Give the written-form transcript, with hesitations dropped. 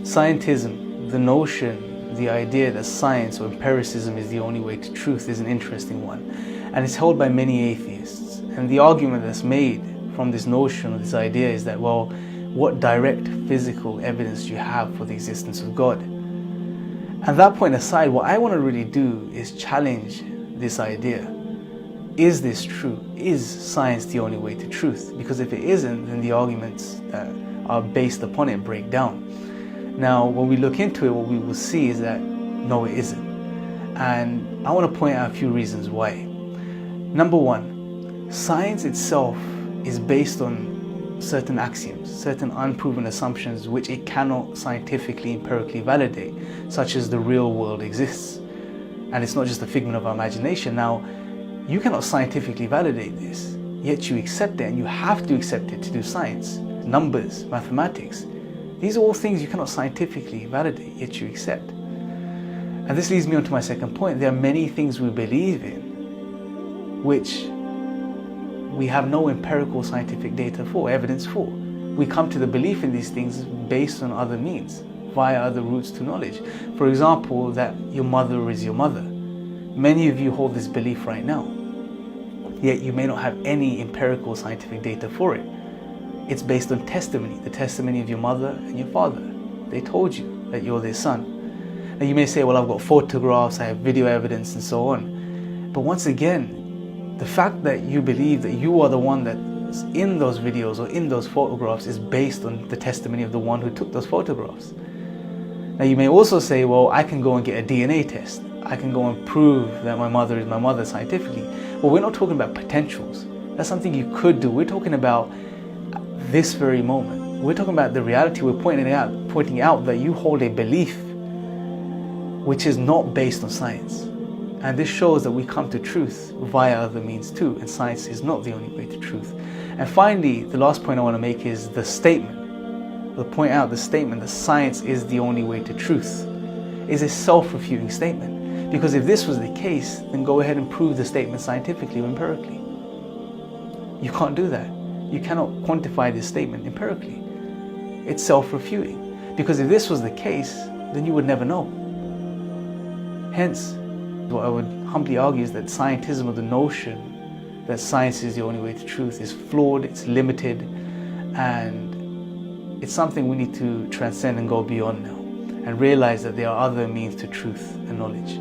Scientism, the notion, the idea that science or empiricism is the only way to truth is an interesting one, and it's held by many atheists. And the argument that's made from this notion or this idea is that, well, what direct physical evidence do you have for the existence of God? And that point aside, what I want to really do is challenge this idea. Is this true? Is science the only way to truth? Because if it isn't, then the arguments that are based upon it break down. Now, when we look into it, what we will see is that no, it isn't. And I want to point out a few reasons why. Number one, science itself is based on certain axioms, certain unproven assumptions which it cannot scientifically, empirically validate, such as the real world exists. And it's not just a figment of our imagination. Now, you cannot scientifically validate this, yet you accept it, and you have to accept it to do science. Numbers, mathematics, these are all things you cannot scientifically validate, yet you accept. And this leads me on to my second point. There are many things we believe in which we have no empirical scientific data for, evidence for. We come to the belief in these things based on other means, via other routes to knowledge. For example, that your mother is your mother. Many of you hold this belief right now, yet you may not have any empirical scientific data for it. It's based on testimony, the testimony of your mother and your father. They told you that you're their son. Now you may say, well, I've got photographs, I have video evidence and so on. But once again, the fact that you believe that you are the one that's in those videos or in those photographs is based on the testimony of the one who took those photographs. Now you may also say, well, I can go and get a DNA test. I can go and prove that my mother is my mother scientifically. Well, we're not talking about potentials. That's something you could do. We're talking about this very moment. We're talking about the reality. We're pointing out that you hold a belief which is not based on science. And this shows that we come to truth via other means too, and science is not the only way to truth. And finally, the last point I want to make is the statement. I'll point out the statement that science is the only way to truth is a self-refuting statement. Because if this was the case, then go ahead and prove the statement scientifically or empirically. You can't do that. You cannot quantify this statement empirically. It's self-refuting. Because if this was the case, then you would never know. Hence, what I would humbly argue is that scientism, or the notion that science is the only way to truth, is flawed, it's limited, and it's something we need to transcend and go beyond now, and realize that there are other means to truth and knowledge.